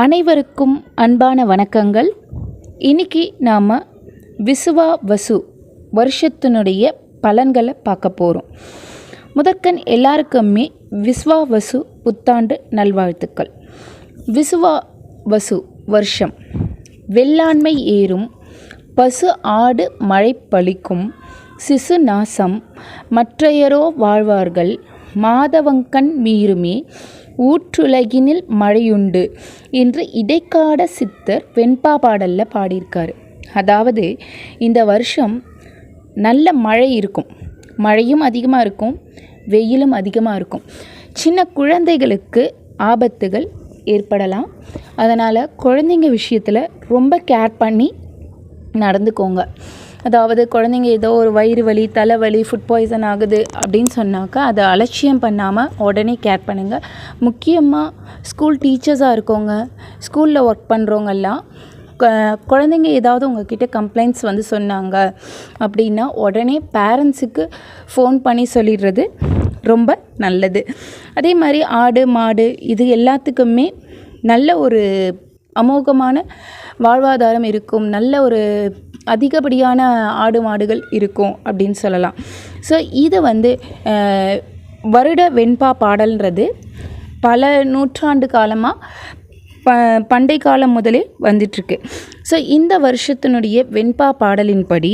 அனைவருக்கும் அன்பான வணக்கங்கள். இன்னைக்கு நாம் விசுவாவசு வருஷத்தினுடைய பலன்களை பார்க்க போகிறோம். முதற்கண் எல்லாருக்குமே விசுவாவசு புத்தாண்டு நல்வாழ்த்துக்கள். விசுவாவசு வருஷம் வெள்ளாண்மை ஏறும், பசு ஆடு மழை பளிக்கும், சிசு நாசம் மற்றையரோ வாழ்வார்கள், மாதவங்கண் மீறுமே ஊற்றுலகினில் மழையுண்டு என்று இடைக்காட சித்தர் வெண்பா பாடலில் பாடியிருக்காரு. அதாவது இந்த வருஷம் நல்ல மழை இருக்கும், மழையும் அதிகமாக இருக்கும், வெயிலும் அதிகமாக இருக்கும். சின்ன குழந்தைகளுக்கு ஆபத்துகள் ஏற்படலாம். அதனால் குழந்தைங்க விஷயத்தில் ரொம்ப கேர் பண்ணி நடந்துக்கோங்க. அதாவது குழந்தைங்க ஏதோ ஒரு வயிறு வலி, தலைவலி, ஃபுட் பாய்சன் ஆகுது அப்படின்னு சொன்னாக்கா அதை அலட்சியம் பண்ணாமல் உடனே கேர் பண்ணுங்கள். முக்கியமாக ஸ்கூல் டீச்சர்ஸாக இருக்கவங்க, ஸ்கூலில் ஒர்க் பண்ணுறவங்கெல்லாம் குழந்தைங்க ஏதாவது உங்ககிட்ட கம்ப்ளைண்ட்ஸ் வந்து சொன்னாங்க அப்படின்னா உடனே பேரண்ட்ஸுக்கு ஃபோன் பண்ணி சொல்லிடுறது ரொம்ப நல்லது. அதே மாதிரி ஆடு மாடு இது எல்லாத்துக்குமே நல்ல ஒரு அமோகமான வாழ்வாதாரம் இருக்கும், நல்ல ஒரு அதிகப்படியான ஆடு மாடுகள் இருக்கும் அப்படின்னு சொல்லலாம். ஸோ இது வருட வெண்பா பாடல்ன்றது பல நூற்றாண்டு காலமாக பண்டை காலம் முதலே வந்துட்டுருக்கு. ஸோ இந்த வருஷத்தினுடைய வெண்பா பாடலின்படி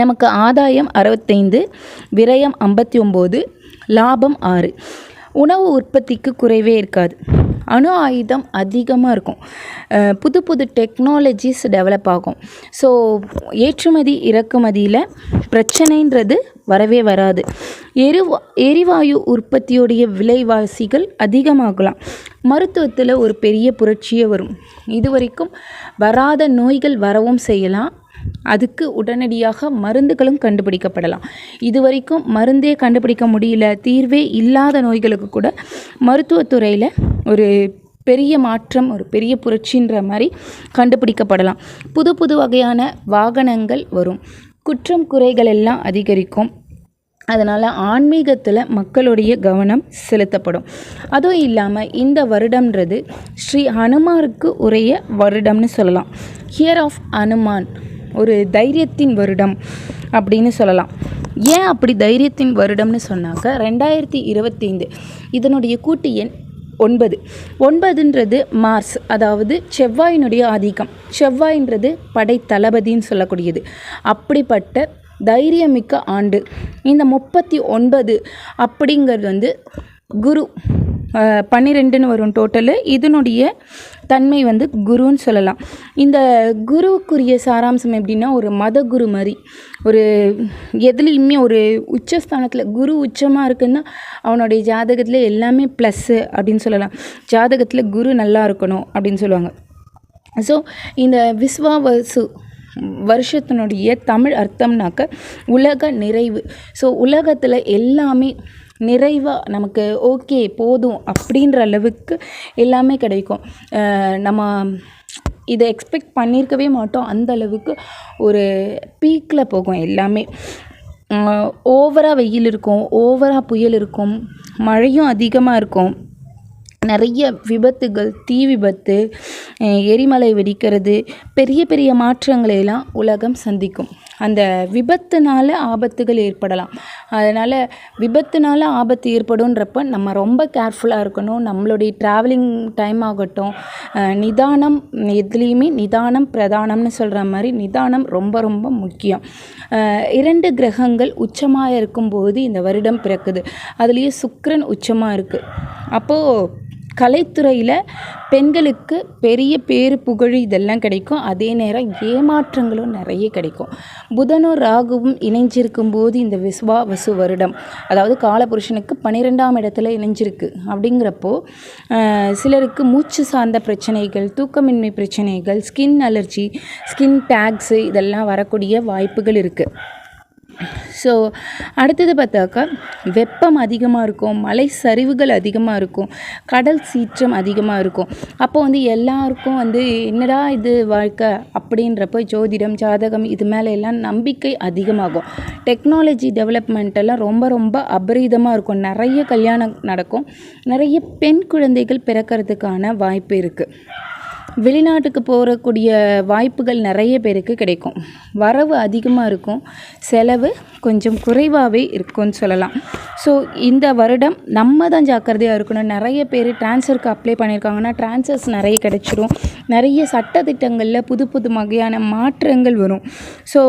நமக்கு ஆதாயம் 65, விரயம் 59, லாபம் 6. உணவு உற்பத்திக்கு குறைவே இருக்காது. அணு ஆயுதம் அதிகமாக இருக்கும். புது புது டெக்னாலஜிஸ் டெவலப் ஆகும். ஸோ ஏற்றுமதி இறக்குமதியில் பிரச்சனைன்றது வரவே வராது. எரிவாயு உற்பத்தியுடைய விலைவாசிகள் அதிகமாகலாம். மருத்துவத்தில் ஒரு பெரிய புரட்சியே வரும். இதுவரைக்கும் வராத நோய்கள் வரவும் செய்யலாம். அதுக்கு உடனடியாக மருந்துகளும் கண்டுபிடிக்கப்படலாம். இதுவரைக்கும் மருந்தே கண்டுபிடிக்க முடியல, தீர்வே இல்லாத நோய்களுக்கு கூட மருத்துவத்துறையில் ஒரு பெரிய மாற்றம், ஒரு பெரிய புரட்சின்ற மாதிரி கண்டுபிடிக்கப்படலாம். புது புது வகையான வாகனங்கள் வரும். குற்றம் குறைகள் எல்லாம் அதிகரிக்கும். அதனால் ஆன்மீகத்தில் மக்களுடைய கவனம் செலுத்தப்படும். அதுவும் இல்லாமல் இந்த வருடம்ன்றது ஸ்ரீ ஹனுமாருக்கு உரிய வருடம்னு சொல்லலாம். ஹியர் ஆஃப் ஹனுமான், ஒரு தைரியத்தின் வருடம் அப்படின்னு சொல்லலாம். ஏன் அப்படி தைரியத்தின் வருடம்னு சொன்னாக்க 2025 இதனுடைய கூட்டு எண் 9. 9ன்றது மார்ஸ், அதாவது செவ்வாயினுடைய ஆதிக்கம். செவ்வாயின்றது படை தளபதின்னு சொல்லக்கூடியது. அப்படிப்பட்ட தைரியமிக்க ஆண்டு. இந்த 39 அப்படிங்கிறது குரு 12ன்னு வரும் டோட்டலு. இதனுடைய தன்மை குருன்னு சொல்லலாம். இந்த குருவுக்குரிய சாராம்சம் எப்படின்னா, ஒரு மத குரு மாதிரி, ஒரு எதுலேயுமே ஒரு உச்சஸ்தானத்தில் குரு உச்சமாக இருக்குன்னா அவனுடைய ஜாதகத்தில் எல்லாமே ப்ளஸ்ஸு அப்படின்னு சொல்லலாம். ஜாதகத்தில் குரு நல்லா இருக்கணும் அப்படின்னு சொல்லுவாங்க. ஸோ இந்த விஸ்வாவசு வருஷத்தினுடைய தமிழ் அர்த்தம்னாக்க உலக நிறைவு. ஸோ உலகத்தில் எல்லாமே நிறைவாக நமக்கு ஓகே போதும் அப்படின்ற அளவுக்கு எல்லாமே கிடைக்கும். நம்ம இதை எக்ஸ்பெக்ட் பண்ணியிருக்கவே மாட்டோம். அந்த அளவுக்கு ஒரு பீக்கில் போகும் எல்லாமே. ஓவராக வெயில் இருக்கும், ஓவராக புயல் இருக்கும், மழையும் அதிகமாக இருக்கும். நிறைய விபத்துகள், தீ விபத்து, எரிமலை வெடிக்கிறது, பெரிய பெரிய மாற்றங்களையெல்லாம் உலகம் சந்திக்கும். அந்த விபத்துனால ஆபத்துகள் ஏற்படலாம். அதனால் விபத்துனால ஆபத்து ஏற்படும்ன்றப்ப நம்ம ரொம்ப கேர்ஃபுல்லாக இருக்கணும். நம்மளுடைய ட்ராவலிங் டைம் ஆகட்டும், நிதானம், எதுலேயுமே நிதானம் பிரதானம்னு சொல்கிற மாதிரி நிதானம் ரொம்ப ரொம்ப முக்கியம். 2 கிரகங்கள் உச்சமாக இருக்கும்போது இந்த வருடம் பிறக்குது. அதுலேயே சுக்கிரன் உச்சமாக இருக்குது. அப்போது கலைத்துறையில் பெண்களுக்கு பெரிய பேரு புகழ் இதெல்லாம் கிடைக்கும். அதே நேரம் ஏமாற்றங்களும் நிறைய கிடைக்கும். புதனும் ராகுவும் இணைஞ்சிருக்கும் போது இந்த விஸ்வாவசு வருடம், அதாவது காலபுருஷனுக்கு 12ஆம் இடத்துல இணைஞ்சிருக்கு. அப்படிங்கிறப்போ சிலருக்கு மூச்சு சார்ந்த பிரச்சனைகள், தூக்கமின்மை பிரச்சனைகள், ஸ்கின் அலர்ஜி, ஸ்கின் டேக்ஸு இதெல்லாம் வரக்கூடிய வாய்ப்புகள் இருக்குது. ஸோ அடுத்தது பார்த்தாக்கா வெப்பம் அதிகமாக இருக்கும், மலை சரிவுகள் அதிகமாக இருக்கும், கடல் சீற்றம் அதிகமாக இருக்கும். அப்போ வந்து எல்லாருக்கும் வந்து என்னடா இது வாழ்க்கை அப்படின்றப்போ ஜோதிடம், ஜாதகம் இது மேலே எல்லாம் நம்பிக்கை அதிகமாகும். டெக்னாலஜி டெவலப்மெண்ட் எல்லாம் ரொம்ப ரொம்ப அபரீதமாக இருக்கும். நிறைய கல்யாணம் நடக்கும், நிறைய பெண் குழந்தைகள் பிறக்கிறதுக்கான வாய்ப்பு இருக்குது. வெளிநாட்டுக்கு போகக்கூடிய வாய்ப்புகள் நிறைய பேருக்கு கிடைக்கும். வரவு அதிகமாக இருக்கும், செலவு கொஞ்சம் குறைவாகவே இருக்கும்னு சொல்லலாம். ஸோ இந்த வருடம் நம்ம தான் ஜாக்கிரதையாக இருக்கணும். நிறைய பேர் ட்ரான்ஸ்ஃபருக்கு அப்ளை பண்ணியிருக்காங்கன்னா ட்ரான்ஸ்ஃபர்ஸ் நிறைய கிடைச்சிடும். நிறைய சட்டத்திட்டங்களில் புது புது வகையான மாற்றங்கள் வரும். ஸோ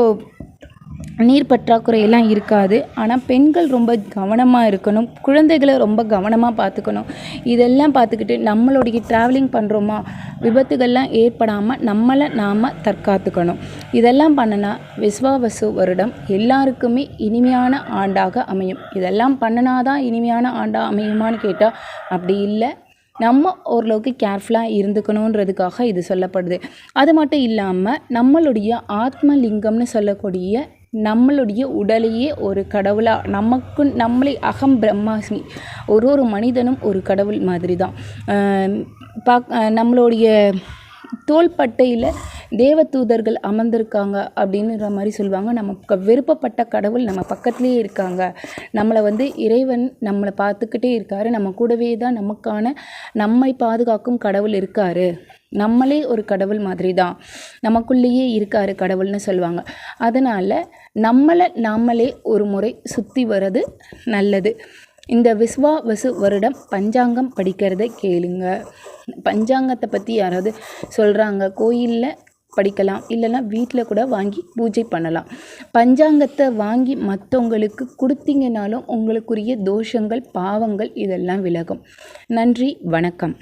நீர் பற்றாக்குறையெல்லாம் இருக்காது. ஆனால் பெண்கள் ரொம்ப கவனமாக இருக்கணும், குழந்தைகளை ரொம்ப கவனமாக பார்த்துக்கணும். இதெல்லாம் பார்த்துக்கிட்டு நம்மளுடைய ட்ராவலிங் பண்ணுறோமா, விபத்துகள்லாம் ஏற்படாமல் நம்மளை நாம் தற்காத்துக்கணும். இதெல்லாம் பண்ணினா விஸ்வாவசு வருடம் எல்லாருக்குமே இனிமையான ஆண்டாக அமையும். இதெல்லாம் பண்ணினாதான் இனிமையான ஆண்டாக அமையுமான்னு கேட்டால் அப்படி இல்லை. நம்ம ஓரளவுக்கு கேர்ஃபுல்லாக இருந்துக்கணுன்றதுக்காக இது சொல்லப்படுது. அது மட்டும் இல்லாமல் நம்மளுடைய ஆத்மலிங்கம்னு சொல்லக்கூடிய நம்மளுடைய உடலையே ஒரு கடவுளாக நம்மளே அகம் பிரம்மாஸ்மி, ஒரு மனிதனும் ஒரு கடவுள் மாதிரி தான். நம்மளுடைய தோள்பட்டையில் தேவதூதர்கள் அமர்ந்திருக்காங்க அப்படின்ற மாதிரி சொல்லுவாங்க. நமக்கு விருப்பப்பட்ட கடவுள் நம்ம பக்கத்துலேயே இருக்காங்க. நம்மளை வந்து இறைவன் நம்மளை பார்த்துக்கிட்டே இருக்கார். நம்ம கூடவே தான் நம்மை பாதுகாக்கும் கடவுள் இருக்கார். நம்மளே ஒரு கடவுள் மாதிரி தான், நமக்குள்ளேயே இருக்கார் கடவுள்னு சொல்லுவாங்க. அதனால் நாமளே ஒரு முறை சுற்றி வர்றது நல்லது. இந்த விஸ்வாவசு வருடம் பஞ்சாங்கம் படிக்கிறத கேளுங்க. பஞ்சாங்கத்தை பற்றி யாராவது சொல்கிறாங்க, கோயிலில் படிக்கலாம், இல்லைன்னா வீட்டில் கூட வாங்கி பூஜை பண்ணலாம். பஞ்சாங்கத்தை வாங்கி மற்றவங்களுக்கு கொடுத்தீங்கனாலும் உங்களுக்குரிய தோஷங்கள், பாவங்கள் இதெல்லாம் விலகும். நன்றி, வணக்கம்.